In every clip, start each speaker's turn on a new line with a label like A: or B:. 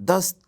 A: 10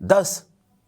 A: 10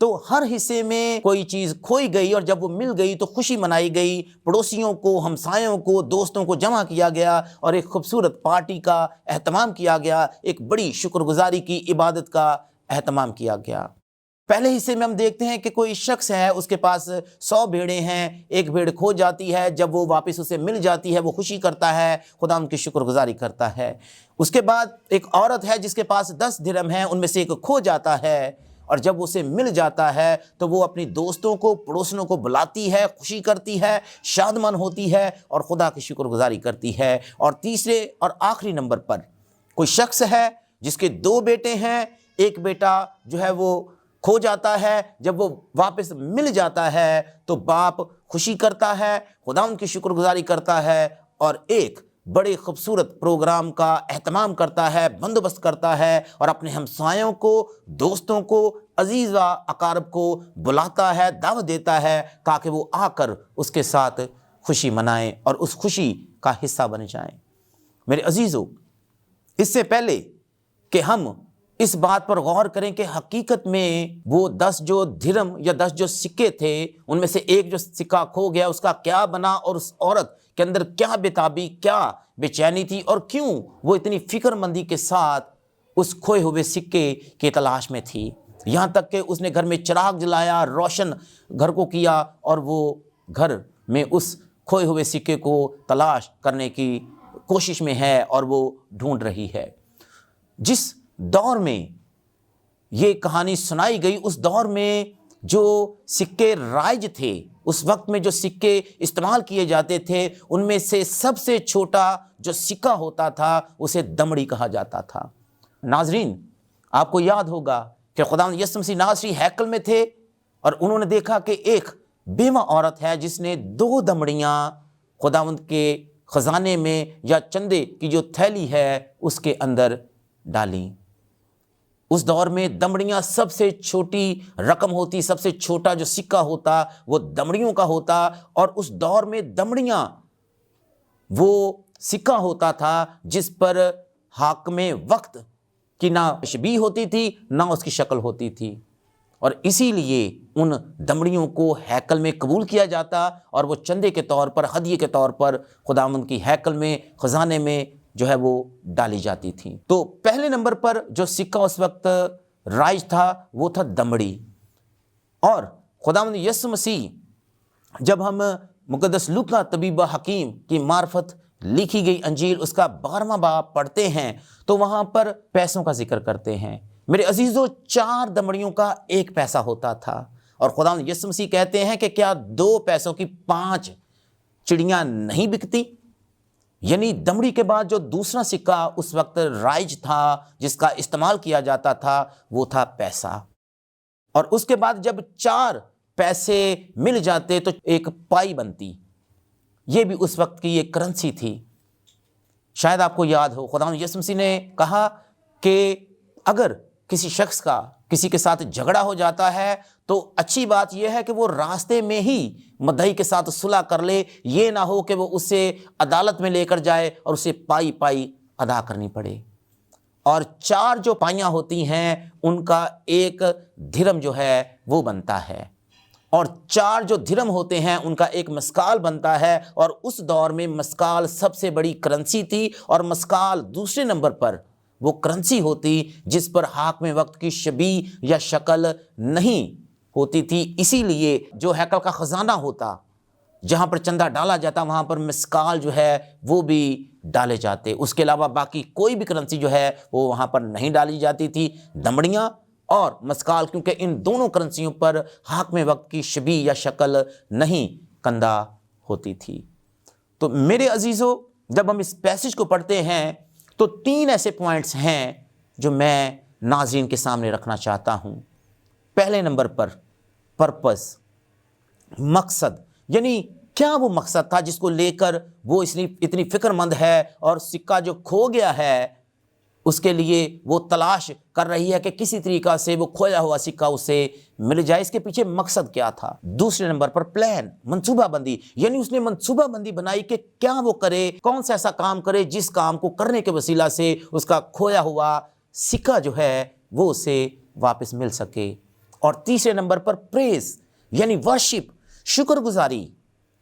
A: تو ہر حصے میں کوئی چیز کھوئی گئی اور جب وہ مل گئی تو خوشی منائی گئی، پڑوسیوں کو، ہمسایوں کو، دوستوں کو جمع کیا گیا اور ایک خوبصورت پارٹی کا اہتمام کیا گیا، ایک بڑی شکر گزاری کی عبادت کا اہتمام کیا گیا۔ پہلے حصے میں ہم دیکھتے ہیں کہ کوئی شخص ہے، اس کے پاس 100 بھیڑیں ہیں، ایک بھیڑ کھو جاتی ہے، جب وہ واپس اسے مل جاتی ہے وہ خوشی کرتا ہے، خدا ان کی شکر گزاری کرتا ہے۔ اس کے بعد ایک عورت ہے جس کے پاس 10 درہم ہیں، ان میں سے ایک کھو جاتا ہے، اور جب اسے مل جاتا ہے تو وہ اپنی دوستوں کو، پڑوسنوں کو بلاتی ہے، خوشی کرتی ہے، شادمان ہوتی ہے اور خدا کی شکر گزاری کرتی ہے۔ اور تیسرے اور آخری نمبر پر کوئی شخص ہے جس کے 2 بیٹے ہیں، ایک بیٹا جو ہے وہ کھو جاتا ہے، جب وہ واپس مل جاتا ہے تو باپ خوشی کرتا ہے، خدا ان کی شکر گزاری کرتا ہے اور ایک بڑے خوبصورت پروگرام کا اہتمام کرتا ہے، بندوبست کرتا ہے اور اپنے ہمسایوں کو، دوستوں کو، عزیز و اقارب کو بلاتا ہے، دعوت دیتا ہے تاکہ وہ آ کر اس کے ساتھ خوشی منائیں اور اس خوشی کا حصہ بن جائیں۔ میرے عزیزو، اس سے پہلے کہ ہم اس بات پر غور کریں کہ حقیقت میں وہ 10 جو درہم یا 10 جو سکے تھے، ان میں سے ایک جو سکہ کھو گیا اس کا کیا بنا، اور اس عورت کے اندر کیا بےتابی، کیا بے چینی تھی، اور کیوں وہ اتنی فکر مندی کے ساتھ اس کھوئے ہوئے سکے کی تلاش میں تھی، یہاں تک کہ اس نے گھر میں چراغ جلایا، روشن گھر کو کیا اور وہ گھر میں اس کھوئے ہوئے سکے کو تلاش کرنے کی کوشش میں ہے اور وہ ڈھونڈ رہی ہے۔ جس دور میں یہ کہانی سنائی گئی، اس دور میں جو سکے رائج تھے، اس وقت میں جو سکے استعمال کیے جاتے تھے، ان میں سے سب سے چھوٹا جو سکہ ہوتا تھا اسے دمڑی کہا جاتا تھا۔ ناظرین، آپ کو یاد ہوگا کہ خداوند یسوع مسیح ناصری ہیکل میں تھے اور انہوں نے دیکھا کہ ایک بیوہ عورت ہے جس نے 2 دمڑیاں خداوند کے خزانے میں یا چندے کی جو تھیلی ہے اس کے اندر ڈالیں۔ اس دور میں دمڑیاں سب سے چھوٹی رقم ہوتی، سب سے چھوٹا جو سکہ ہوتا وہ دمڑیوں کا ہوتا، اور اس دور میں دمڑیاں وہ سکہ ہوتا تھا جس پر حاکم وقت کی نہ تشبیہ ہوتی تھی نہ اس کی شکل ہوتی تھی، اور اسی لیے ان دمڑیوں کو ہیکل میں قبول کیا جاتا اور وہ چندے کے طور پر، ہدیے کے طور پر خداوند کی ہیکل میں، خزانے میں جو ہے وہ ڈالی جاتی تھی۔ تو پہلے نمبر پر جو سکہ اس وقت رائج تھا وہ تھا دمڑی، اور خداوند یسوع مسیح جب ہم مقدس لوکا طبیب حکیم کی معرفت لکھی گئی انجیل اس کا 12واں باب پڑھتے ہیں تو وہاں پر پیسوں کا ذکر کرتے ہیں۔ میرے عزیزو، 4 دمڑیوں کا 1 پیسہ ہوتا تھا، اور خداوند یسوع مسیح کہتے ہیں کہ کیا 2 پیسوں کی 5 چڑیاں نہیں بکتی؟ یعنی دمڑی کے بعد جو دوسرا سکہ اس وقت رائج تھا جس کا استعمال کیا جاتا تھا وہ تھا پیسہ، اور اس کے بعد جب 4 پیسے مل جاتے تو ایک پائی بنتی، یہ بھی اس وقت کی ایک کرنسی تھی۔ شاید آپ کو یاد ہو خداوند یسوع مسیح نے کہا کہ اگر کسی شخص کا کسی کے ساتھ جھگڑا ہو جاتا ہے تو اچھی بات یہ ہے کہ وہ راستے میں ہی مدعی کے ساتھ صلح کر لے، یہ نہ ہو کہ وہ اسے عدالت میں لے کر جائے اور اسے پائی پائی ادا کرنی پڑے۔ اور 4 جو پائیاں ہوتی ہیں ان کا 1 درہم جو ہے وہ بنتا ہے، اور 4 جو درہم ہوتے ہیں ان کا 1 مسکال بنتا ہے، اور اس دور میں مسکال سب سے بڑی کرنسی تھی، اور مسکال دوسرے نمبر پر وہ کرنسی ہوتی جس پر حاکم وقت کی شبیہ یا شکل نہیں ہوتی تھی۔ اسی لیے جو ہیکل کا خزانہ ہوتا، جہاں پر چندہ ڈالا جاتا، وہاں پر مسکال جو ہے وہ بھی ڈالے جاتے، اس کے علاوہ باقی کوئی بھی کرنسی جو ہے وہ وہاں پر نہیں ڈالی جاتی تھی۔ دمڑیاں اور مسکال، کیونکہ ان دونوں کرنسیوں پر حاکم وقت کی شبیہ یا شکل نہیں کندہ ہوتی تھی۔ تو میرے عزیزو، جب ہم اس پیسج کو پڑھتے ہیں تو 3 ایسے پوائنٹس ہیں جو میں ناظرین کے سامنے رکھنا چاہتا ہوں۔ پہلے نمبر پر پرپس، مقصد، یعنی کیا وہ مقصد تھا جس کو لے کر وہ اتنی فکر مند ہے، اور سکہ جو کھو گیا ہے اس کے لیے وہ تلاش کر رہی ہے کہ کسی طریقہ سے وہ کھویا ہوا سکہ اسے مل جائے۔ اس کے پیچھے مقصد کیا تھا؟ دوسرے نمبر پر پلان، منصوبہ بندی، یعنی اس نے منصوبہ بندی بنائی کہ کیا وہ کرے، کون سا ایسا کام کرے جس کام کو کرنے کے وسیلہ سے اس کا کھویا ہوا سکہ جو ہے وہ اسے واپس مل سکے۔ اور تیسرے نمبر پر پریز یعنی ورشپ، شکر گزاری،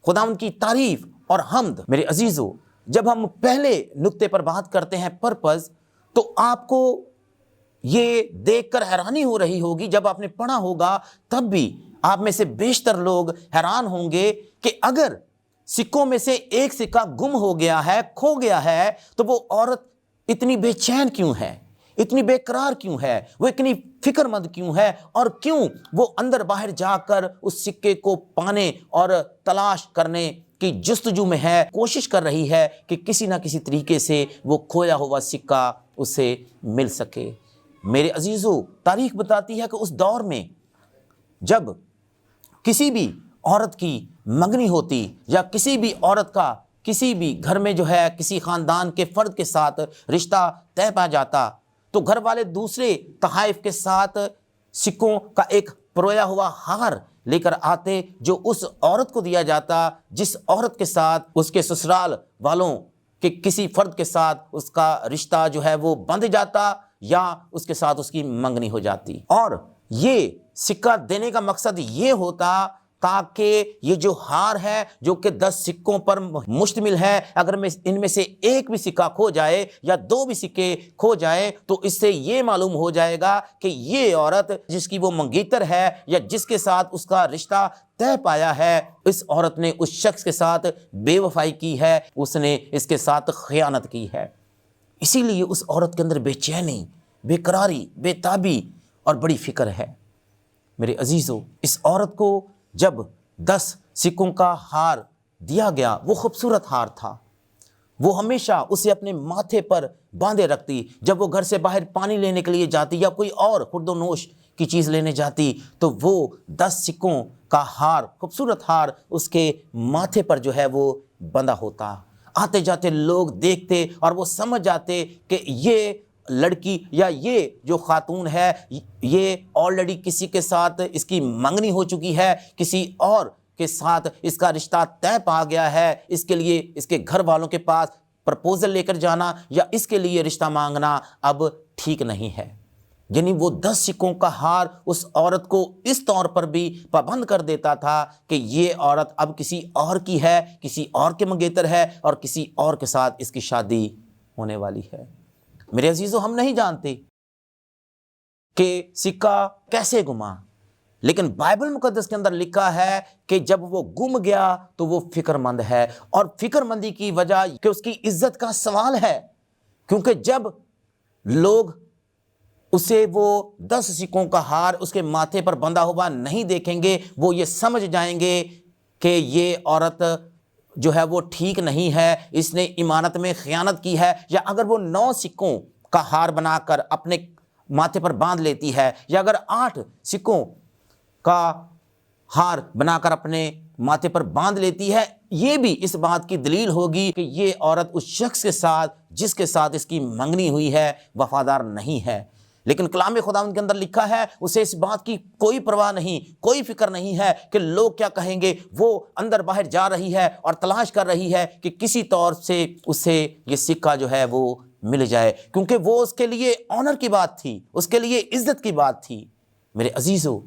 A: خداوند کی تعریف اور حمد۔ میرے عزیزو، جب ہم پہلے نقطے پر بات کرتے ہیں پرپز، تو آپ کو یہ دیکھ کر حیرانی ہو رہی ہوگی، جب آپ نے پڑھا ہوگا تب بھی آپ میں سے بیشتر لوگ حیران ہوں گے کہ اگر سکوں میں سے ایک سکہ گم ہو گیا ہے، کھو گیا ہے، تو وہ عورت اتنی بے چین کیوں ہے، اتنی بے قرار کیوں ہے، وہ اتنی فکر مند کیوں ہے، اور کیوں وہ اندر باہر جا کر اس سکے کو پانے اور تلاش کرنے کی جستجو میں ہے، کوشش کر رہی ہے کہ کسی نہ کسی طریقے سے وہ کھویا ہوا سکہ اسے مل سکے۔ میرے عزیزو، تاریخ بتاتی ہے کہ اس دور میں جب کسی بھی عورت کی منگنی ہوتی یا کسی بھی عورت کا کسی بھی گھر میں جو ہے کسی خاندان کے فرد کے ساتھ رشتہ طے پا جاتا، تو گھر والے دوسرے تحائف کے ساتھ سکوں کا ایک پرویا ہوا ہار لے کر آتے، جو اس عورت کو دیا جاتا جس عورت کے ساتھ اس کے سسرال والوں کہ کسی فرد کے ساتھ اس کا رشتہ جو ہے وہ بندھ جاتا یا اس کے ساتھ اس کی منگنی ہو جاتی۔ اور یہ سکہ دینے کا مقصد یہ ہوتا تاکہ یہ جو ہار ہے جو کہ 10 سکوں پر مشتمل ہے، اگر ان میں سے ایک بھی سکہ کھو جائے یا 2 بھی سکے کھو جائے، تو اس سے یہ معلوم ہو جائے گا کہ یہ عورت جس کی وہ منگیتر ہے یا جس کے ساتھ اس کا رشتہ طے پایا ہے، اس عورت نے اس شخص کے ساتھ بے وفائی کی ہے، اس نے اس کے ساتھ خیانت کی ہے۔ اسی لیے اس عورت کے اندر بے چینی، بے قراری، بے تابی اور بڑی فکر ہے۔ میرے عزیزو، اس عورت کو جب 10 سکوں کا ہار دیا گیا، وہ خوبصورت ہار تھا، وہ ہمیشہ اسے اپنے ماتھے پر باندھے رکھتی۔ جب وہ گھر سے باہر پانی لینے کے لیے جاتی یا کوئی اور خورد و نوش کی چیز لینے جاتی، تو وہ 10 سکوں کا ہار، خوبصورت ہار اس کے ماتھے پر جو ہے وہ بندھا ہوتا۔ آتے جاتے لوگ دیکھتے اور وہ سمجھ جاتے کہ یہ لڑکی یا یہ جو خاتون ہے، یہ آلریڈی کسی کے ساتھ اس کی منگنی ہو چکی ہے، کسی اور کے ساتھ اس کا رشتہ طے پا گیا ہے، اس کے لیے اس کے گھر والوں کے پاس پرپوزل لے کر جانا یا اس کے لیے رشتہ مانگنا اب ٹھیک نہیں ہے۔ یعنی وہ 10 سکوں کا ہار اس عورت کو اس طور پر بھی پابند کر دیتا تھا کہ یہ عورت اب کسی اور کی ہے، کسی اور کے منگیتر ہے اور کسی اور کے ساتھ اس کی شادی ہونے والی ہے۔ میرے عزیزو، ہم نہیں جانتے کہ سکہ کیسے گما، لیکن بائبل مقدس کے اندر لکھا ہے کہ جب وہ گم گیا تو وہ فکر مند ہے، اور فکر مندی کی وجہ کہ اس کی عزت کا سوال ہے، کیونکہ جب لوگ اسے وہ 10 سکوں کا ہار اس کے ماتھے پر بندھا ہوا نہیں دیکھیں گے، وہ یہ سمجھ جائیں گے کہ یہ عورت جو ہے وہ ٹھیک نہیں ہے، اس نے امانت میں خیانت کی ہے۔ یا اگر وہ 9 سکوں کا ہار بنا کر اپنے ماتھے پر باندھ لیتی ہے، یا اگر 8 سکوں کا ہار بنا کر اپنے ماتھے پر باندھ لیتی ہے، یہ بھی اس بات کی دلیل ہوگی کہ یہ عورت اس شخص کے ساتھ جس کے ساتھ اس کی منگنی ہوئی ہے وفادار نہیں ہے۔ لیکن کلام خداوند کے اندر لکھا ہے اسے اس بات کی کوئی پرواہ نہیں، کوئی فکر نہیں ہے کہ لوگ کیا کہیں گے۔ وہ اندر باہر جا رہی ہے اور تلاش کر رہی ہے کہ کسی طور سے اسے یہ سکہ جو ہے وہ مل جائے، کیونکہ وہ اس کے لیے آنر کی بات تھی، اس کے لیے عزت کی بات تھی۔ میرے عزیزو،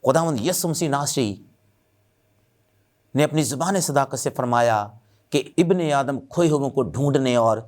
A: خداوند یسوع مسیح ناصری نے اپنی زبان صداقت سے فرمایا کہ ابن آدم کھوئے ہوئوں کو ڈھونڈنے اور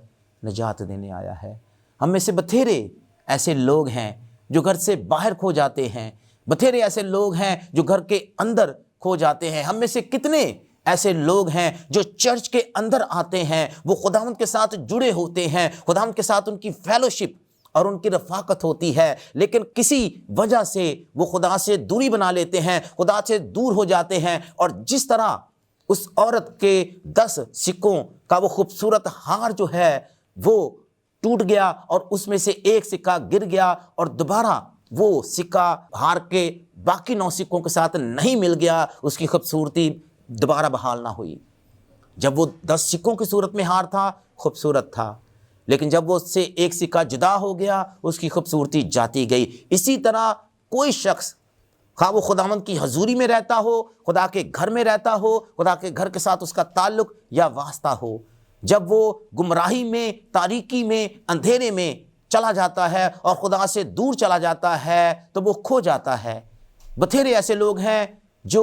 A: نجات دینے آیا ہے۔ ہم میں سے بتھیرے ایسے لوگ ہیں جو گھر سے باہر کھو جاتے ہیں، بتھیرے ایسے لوگ ہیں جو گھر کے اندر کھو جاتے ہیں۔ ہم میں سے کتنے ایسے لوگ ہیں جو چرچ کے اندر آتے ہیں، وہ خداوند کے ساتھ جڑے ہوتے ہیں، خداوند کے ساتھ ان کی فیلوشپ اور ان کی رفاقت ہوتی ہے، لیکن کسی وجہ سے وہ خدا سے دوری بنا لیتے ہیں، خدا سے دور ہو جاتے ہیں۔ اور جس طرح اس عورت کے 10 سکوں کا وہ خوبصورت ہار جو ہے وہ ٹوٹ گیا اور اس میں سے ایک سکہ گر گیا، اور دوبارہ وہ سکہ ہار کے باقی 9 سکوں کے ساتھ نہیں مل گیا، اس کی خوبصورتی دوبارہ بحال نہ ہوئی۔ جب وہ 10 سکوں کی صورت میں ہار تھا، خوبصورت تھا، لیکن جب وہ اس سے ایک سکہ جدا ہو گیا، اس کی خوبصورتی جاتی گئی۔ اسی طرح کوئی شخص، خواہ وہ خداوند کی حضوری میں رہتا ہو، خدا کے گھر میں رہتا ہو، خدا کے گھر کے ساتھ اس کا تعلق یا واسطہ ہو، جب وہ گمراہی میں، تاریکی میں، اندھیرے میں چلا جاتا ہے اور خدا سے دور چلا جاتا ہے تو وہ کھو جاتا ہے۔ بتھیرے ایسے لوگ ہیں جو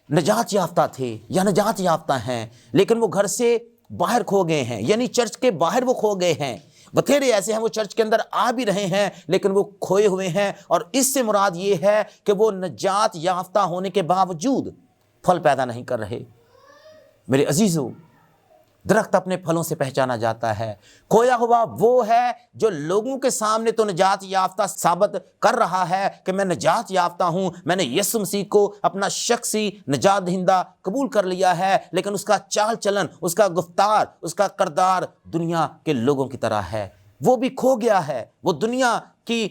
A: نجات یافتہ تھے یا نجات یافتہ ہیں، لیکن وہ گھر سے باہر کھو گئے ہیں، یعنی چرچ کے باہر وہ کھو گئے ہیں۔ بتھیرے ایسے ہیں وہ چرچ کے اندر آ بھی رہے ہیں لیکن وہ کھوئے ہوئے ہیں، اور اس سے مراد یہ ہے کہ وہ نجات یافتہ ہونے کے باوجود پھل پیدا نہیں کر رہے۔ میرے عزیزو، درخت اپنے پھلوں سے پہچانا جاتا ہے۔ کھویا ہوا وہ ہے جو لوگوں کے سامنے تو نجات یافتہ ثابت کر رہا ہے کہ میں نجات یافتہ ہوں، میں نے یسوع مسیح کو اپنا شخصی نجات دہندہ قبول کر لیا ہے، لیکن اس کا چال چلن، اس کا گفتار، اس کا کردار دنیا کے لوگوں کی طرح ہے۔ وہ بھی کھو گیا ہے، وہ دنیا کی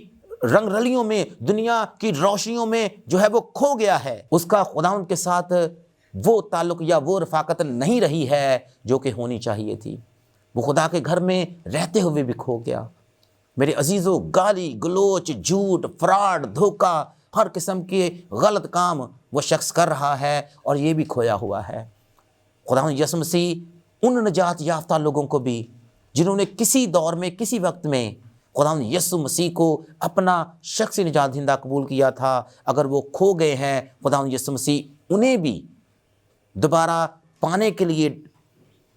A: رنگ رلیوں میں، دنیا کی روشنیوں میں جو ہے وہ کھو گیا ہے۔ اس کا خداوند کے ساتھ وہ تعلق یا وہ رفاقت نہیں رہی ہے جو کہ ہونی چاہیے تھی۔ وہ خدا کے گھر میں رہتے ہوئے بھی کھو گیا۔ میرے عزیزو، گالی گلوچ، جھوٹ، فراڈ، دھوکہ، ہر قسم کے غلط کام وہ شخص کر رہا ہے، اور یہ بھی کھویا ہوا ہے۔ خداوند یسوع مسیح ان نجات یافتہ لوگوں کو بھی جنہوں نے کسی دور میں، کسی وقت میں خداوند یسوع مسیح کو اپنا شخصی نجات دہندہ قبول کیا تھا، اگر وہ کھو گئے ہیں، خداوند یسوع مسیح انہیں بھی دوبارہ پانے کے لیے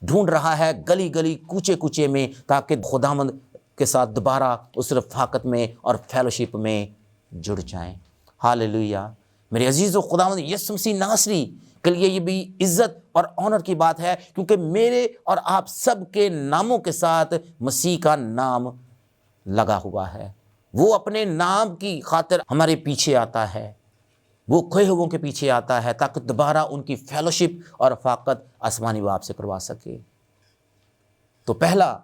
A: ڈھونڈ رہا ہے، گلی گلی، کوچے کوچے میں، تاکہ خداوند کے ساتھ دوبارہ اس رفاقت میں اور فیلوشپ میں جڑ جائیں۔ ہاللیلویہ۔ میرے عزیزو، خداوند یسوع مسیح ناصری کے لیے یہ بھی عزت اور آنر کی بات ہے، کیونکہ میرے اور آپ سب کے ناموں کے ساتھ مسیح کا نام لگا ہوا ہے۔ وہ اپنے نام کی خاطر ہمارے پیچھے آتا ہے، وہ کھوئے ہوئوں کے پیچھے آتا ہے، تاکہ دوبارہ ان کی فیلوشپ اور رفاقت آسمانی باپ سے کروا سکے۔ تو پہلا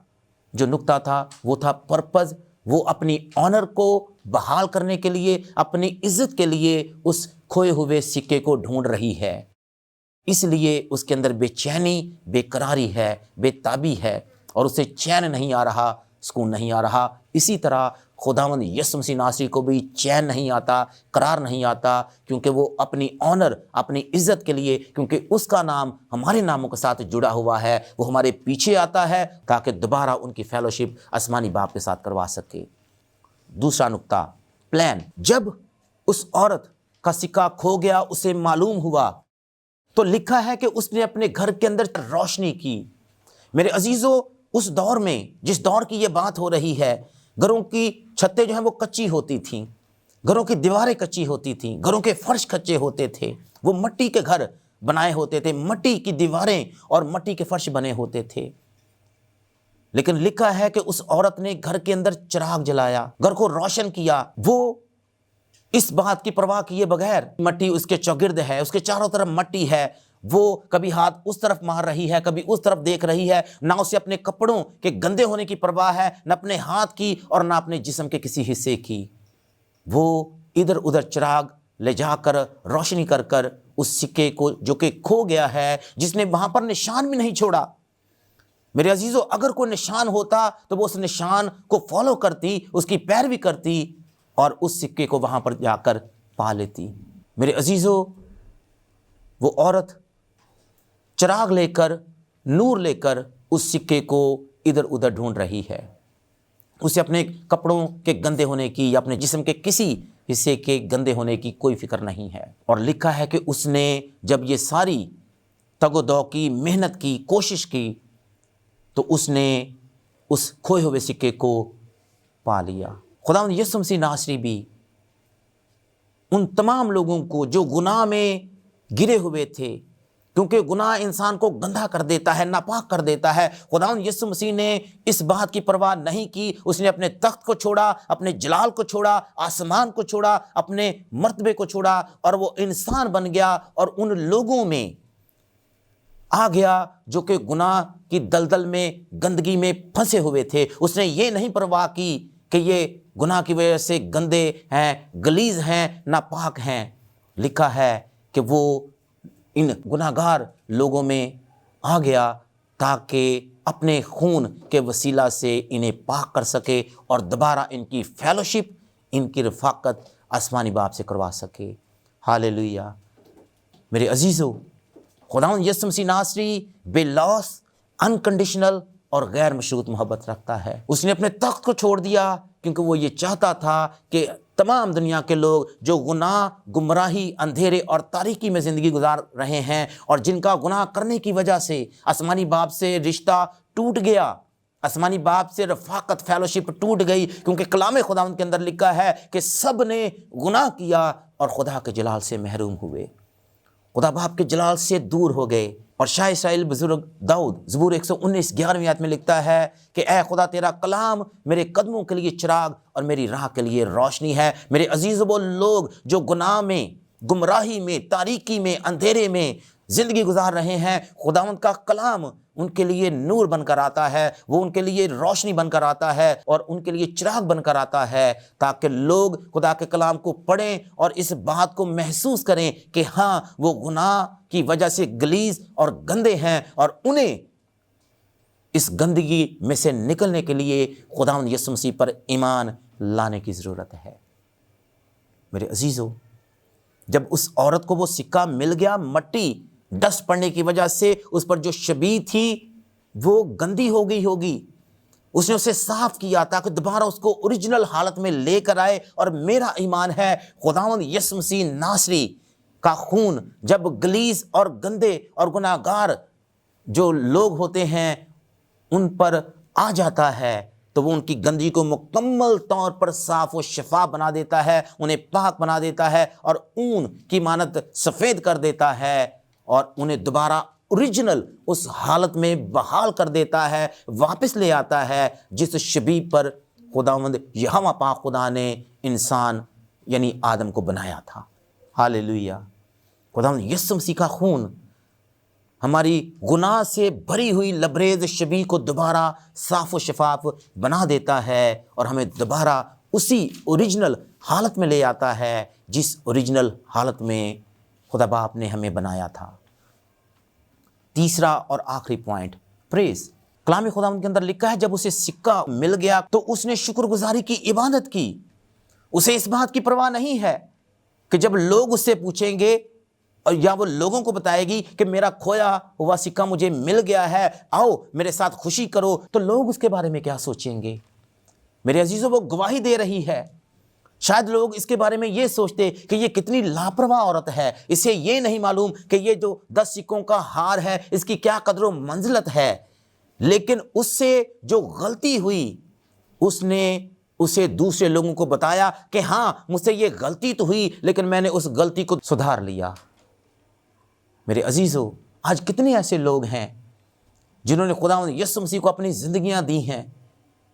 A: جو نقطہ تھا وہ تھا پرپز۔ وہ اپنی آنر کو بحال کرنے کے لیے، اپنی عزت کے لیے اس کھوئے ہوئے سکے کو ڈھونڈ رہی ہے، اس لیے اس کے اندر بے چینی، بے قراری ہے، بے تابی ہے، اور اسے چین نہیں آ رہا، سکون نہیں آ رہا۔ اسی طرح خداوند یسوع مسیح ناصری کو بھی چین نہیں آتا، قرار نہیں آتا، کیونکہ وہ اپنی آنر، اپنی عزت کے لیے، کیونکہ اس کا نام ہمارے ناموں کے ساتھ جڑا ہوا ہے، وہ ہمارے پیچھے آتا ہے تاکہ دوبارہ ان کی فیلوشپ آسمانی باپ کے ساتھ کروا سکے۔ دوسرا نقطہ، پلان۔ جب اس عورت کا سکہ کھو گیا، اسے معلوم ہوا، تو لکھا ہے کہ اس نے اپنے گھر کے اندر روشنی کی۔ میرے عزیزو، اس دور میں، جس دور کی یہ بات ہو رہی ہے، گھروں کی چھتیں جو ہیں وہ کچی ہوتی تھیں، گھروں کی دیواریں کچی ہوتی تھیں، گھروں کے فرش کچے ہوتے تھے، وہ مٹی کے گھر بنائے ہوتے تھے، مٹی کی دیواریں اور مٹی کے فرش بنے ہوتے تھے۔ لیکن لکھا ہے کہ اس عورت نے گھر کے اندر چراغ جلایا، گھر کو روشن کیا۔ وہ اس بات کی پرواہ کیے بغیر، مٹی اس کے چوگرد ہے، اس کے چاروں طرف مٹی ہے، وہ کبھی ہاتھ اس طرف مار رہی ہے، کبھی اس طرف دیکھ رہی ہے، نہ اسے اپنے کپڑوں کے گندے ہونے کی پرواہ ہے، نہ اپنے ہاتھ کی اور نہ اپنے جسم کے کسی حصے کی۔ وہ ادھر ادھر چراغ لے جا کر روشنی کر کر اس سکے کو جو کہ کھو گیا ہے، جس نے وہاں پر نشان بھی نہیں چھوڑا۔ میرے عزیزو، اگر کوئی نشان ہوتا تو وہ اس نشان کو فالو کرتی، اس کی پیروی کرتی، اور اس سکے کو وہاں پر جا کر پا لیتی۔ میرے عزیزو، وہ عورت چراغ لے کر، نور لے کر اس سکے کو ادھر ادھر ڈھونڈ رہی ہے۔ اسے اپنے کپڑوں کے گندے ہونے کی یا اپنے جسم کے کسی حصے کے گندے ہونے کی کوئی فکر نہیں ہے۔ اور لکھا ہے کہ اس نے جب یہ ساری تگ و دو کی، محنت کی، کوشش کی، تو اس نے اس کھوئے ہوئے سکے کو پا لیا۔ خداوند یسوع مسیح ناصری بھی ان تمام لوگوں کو جو گناہ میں گرے ہوئے تھے، کیونکہ گناہ انسان کو گندھا کر دیتا ہے، ناپاک کر دیتا ہے، خداوند یسوع مسیح نے اس بات کی پرواہ نہیں کی۔ اس نے اپنے تخت کو چھوڑا، اپنے جلال کو چھوڑا، آسمان کو چھوڑا، اپنے مرتبے کو چھوڑا، اور وہ انسان بن گیا اور ان لوگوں میں آ گیا جو کہ گناہ کی دلدل میں، گندگی میں پھنسے ہوئے تھے۔ اس نے یہ نہیں پرواہ کی کہ یہ گناہ کی وجہ سے گندے ہیں، غلیظ ہیں، ناپاک ہیں۔ لکھا ہے کہ وہ ان گناہگار لوگوں میں آ گیا تاکہ اپنے خون کے وسیلہ سے انہیں پاک کر سکے اور دوبارہ ان کی فیلوشپ، ان کی رفاقت آسمانی باپ سے کروا سکے۔ ہاللیلویہ۔ میرے عزیزو، خداوند یسوع مسیح ناصری بے لوث، انکنڈیشنل اور غیر مشروط محبت رکھتا ہے۔ اس نے اپنے تخت کو چھوڑ دیا کیونکہ وہ یہ چاہتا تھا کہ تمام دنیا کے لوگ جو گناہ، گمراہی، اندھیرے اور تاریکی میں زندگی گزار رہے ہیں اور جن کا گناہ کرنے کی وجہ سے آسمانی باپ سے رشتہ ٹوٹ گیا، آسمانی باپ سے رفاقت، فیلوشپ ٹوٹ گئی، کیونکہ کلام خداوند کے اندر لکھا ہے کہ سب نے گناہ کیا اور خدا کے جلال سے محروم ہوئے، خدا باپ کے جلال سے دور ہو گئے۔ اور شاہ اسرائیل بزرگ داؤد زبور 119 11ویں آیت میں لکھتا ہے کہ اے خدا تیرا کلام میرے قدموں کے لیے چراغ اور میری راہ کے لیے روشنی ہے۔ میرے عزیز، وہ لوگ جو گناہ میں، گمراہی میں، تاریکی میں، اندھیرے میں زندگی گزار رہے ہیں، خداوند کا کلام ان کے لیے نور بن کر آتا ہے، وہ ان کے لیے روشنی بن کر آتا ہے اور ان کے لیے چراغ بن کر آتا ہے، تاکہ لوگ خدا کے کلام کو پڑھیں اور اس بات کو محسوس کریں کہ ہاں وہ گناہ کی وجہ سے غلیظ اور گندے ہیں اور انہیں اس گندگی میں سے نکلنے کے لیے خداوند یسوع مسیح پر ایمان لانے کی ضرورت ہے۔ میرے عزیزو، جب اس عورت کو وہ سکہ مل گیا، مٹی ڈسٹ پڑنے کی وجہ سے اس پر جو شبیہ تھی وہ گندی ہو گئی ہوگی، اس نے اسے صاف کیا تاکہ دوبارہ اس کو اوریجنل حالت میں لے کر آئے۔ اور میرا ایمان ہے خداوند یسوع مسیح ناصری کا خون جب غلیظ اور گندے اور گناہ گار جو لوگ ہوتے ہیں ان پر آ جاتا ہے تو وہ ان کی گندگی کو مکمل طور پر صاف و شفاف بنا دیتا ہے، انہیں پاک بنا دیتا ہے اور اون کی مانند سفید کر دیتا ہے اور انہیں دوبارہ اوریجنل اس حالت میں بحال کر دیتا ہے، واپس لے آتا ہے جس شبیہ پر خداوند یہوہ پاک خدا نے انسان یعنی آدم کو بنایا تھا۔ ہاللیلویہ۔ خداوند یسوع مسیح کا خون ہماری گناہ سے بھری ہوئی لبریز شبیہ کو دوبارہ صاف و شفاف بنا دیتا ہے اور ہمیں دوبارہ اسی اوریجنل حالت میں لے آتا ہے جس اوریجنل حالت میں خدا باپ نے ہمیں بنایا تھا۔ تیسرا اور آخری پوائنٹ، پریز۔ کلام خداوند کے اندر لکھا ہے جب اسے سکہ مل گیا تو اس نے شکر گزاری کی عبادت کی۔ اسے اس بات کی پرواہ نہیں ہے کہ جب لوگ اس سے پوچھیں گے اور یا وہ لوگوں کو بتائے گی کہ میرا کھویا ہوا سکہ مجھے مل گیا ہے، آؤ میرے ساتھ خوشی کرو، تو لوگ اس کے بارے میں کیا سوچیں گے؟ میرے عزیزوں، وہ گواہی دے رہی ہے۔ شاید لوگ اس کے بارے میں یہ سوچتے کہ یہ کتنی لاپرواہ عورت ہے، اسے یہ نہیں معلوم کہ یہ جو 10 سکوں کا ہار ہے اس کی کیا قدر و منزلت ہے، لیکن اس سے جو غلطی ہوئی اس نے اسے دوسرے لوگوں کو بتایا کہ ہاں مجھ سے یہ غلطی تو ہوئی لیکن میں نے اس غلطی کو سدھار لیا۔ میرے عزیزو، آج کتنے ایسے لوگ ہیں جنہوں نے خداوند یسوع مسیح کو اپنی زندگیاں دی ہیں،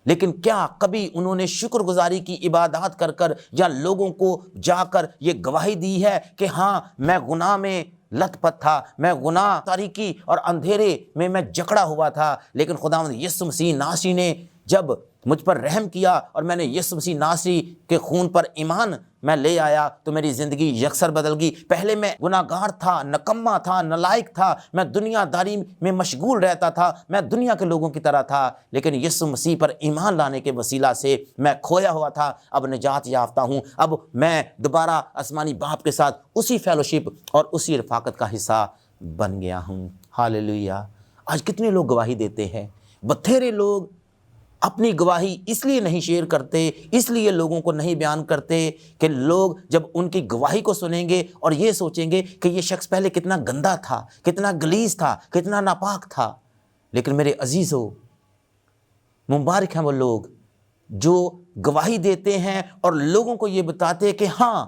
A: لیکن کیا کبھی انہوں نے شکر گزاری کی عبادات کر کر یا لوگوں کو جا کر یہ گواہی دی ہے کہ ہاں میں گناہ میں لت پت تھا، میں گناہ، تاریکی اور اندھیرے میں جکڑا ہوا تھا، لیکن خداوند یسوع مسیح ناصری نے جب مجھ پر رحم کیا اور میں نے یسوع مسیح ناصری کے خون پر ایمان میں لے آیا تو میری زندگی یکسر بدل گئی۔ پہلے میں گناہ گار تھا، نکما تھا، نالائق تھا، میں دنیا داری میں مشغول رہتا تھا، میں دنیا کے لوگوں کی طرح تھا، لیکن یسوع مسیح پر ایمان لانے کے وسیلہ سے میں کھویا ہوا تھا، اب نجات یافتہ ہوں، اب میں دوبارہ آسمانی باپ کے ساتھ اسی فیلوشپ اور اسی رفاقت کا حصہ بن گیا ہوں۔ ہاللیلویہ۔ آج کتنے لوگ گواہی دیتے ہیں، بتھیرے لوگ اپنی گواہی اس لیے نہیں شیئر کرتے، اس لیے لوگوں کو نہیں بیان کرتے کہ لوگ جب ان کی گواہی کو سنیں گے اور یہ سوچیں گے کہ یہ شخص پہلے کتنا گندا تھا، کتنا غلیظ تھا، کتنا ناپاک تھا۔ لیکن میرے عزیزو، مبارک ہیں وہ لوگ جو گواہی دیتے ہیں اور لوگوں کو یہ بتاتے کہ ہاں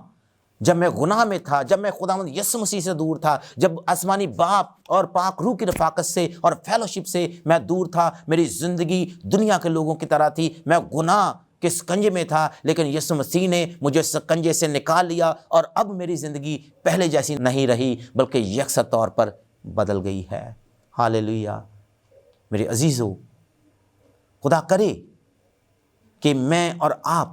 A: جب میں گناہ میں تھا، جب میں خداوند یسوع مسیح سے دور تھا، جب آسمانی باپ اور پاک روح کی رفاقت سے اور فیلوشپ سے میں دور تھا، میری زندگی دنیا کے لوگوں کی طرح تھی، میں گناہ کے سکنجے میں تھا، لیکن یسوع مسیح نے مجھے سکنجے سے نکال لیا اور اب میری زندگی پہلے جیسی نہیں رہی بلکہ یکسر طور پر بدل گئی ہے۔ ہاللیلویہ۔ میرے عزیزو، خدا کرے کہ میں اور آپ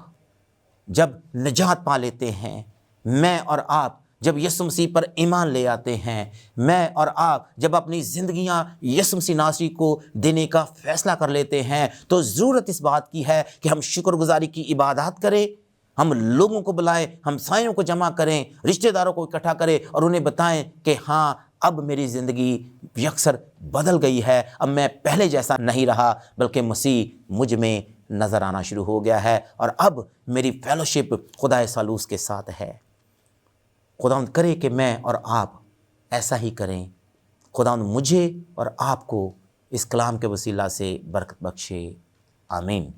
A: جب نجات پا لیتے ہیں، میں اور آپ جب یسوع مسیح پر ایمان لے آتے ہیں، میں اور آپ جب اپنی زندگیاں یسوع مسیح ناصری کو دینے کا فیصلہ کر لیتے ہیں تو ضرورت اس بات کی ہے کہ ہم شکر گزاری کی عبادات کریں، ہم لوگوں کو بلائیں، ہمسایوں کو جمع کریں، رشتہ داروں کو اکٹھا کریں اور انہیں بتائیں کہ ہاں اب میری زندگی یکسر بدل گئی ہے، اب میں پہلے جیسا نہیں رہا بلکہ مسیح مجھ میں نظر آنا شروع ہو گیا ہے، اور اب میری فیلوشپ خدا سالوس کے ساتھ ہے۔ خداوند کرے کہ میں اور آپ ایسا ہی کریں۔ خداوند مجھے اور آپ کو اس کلام کے وسیلہ سے برکت بخشے، آمین۔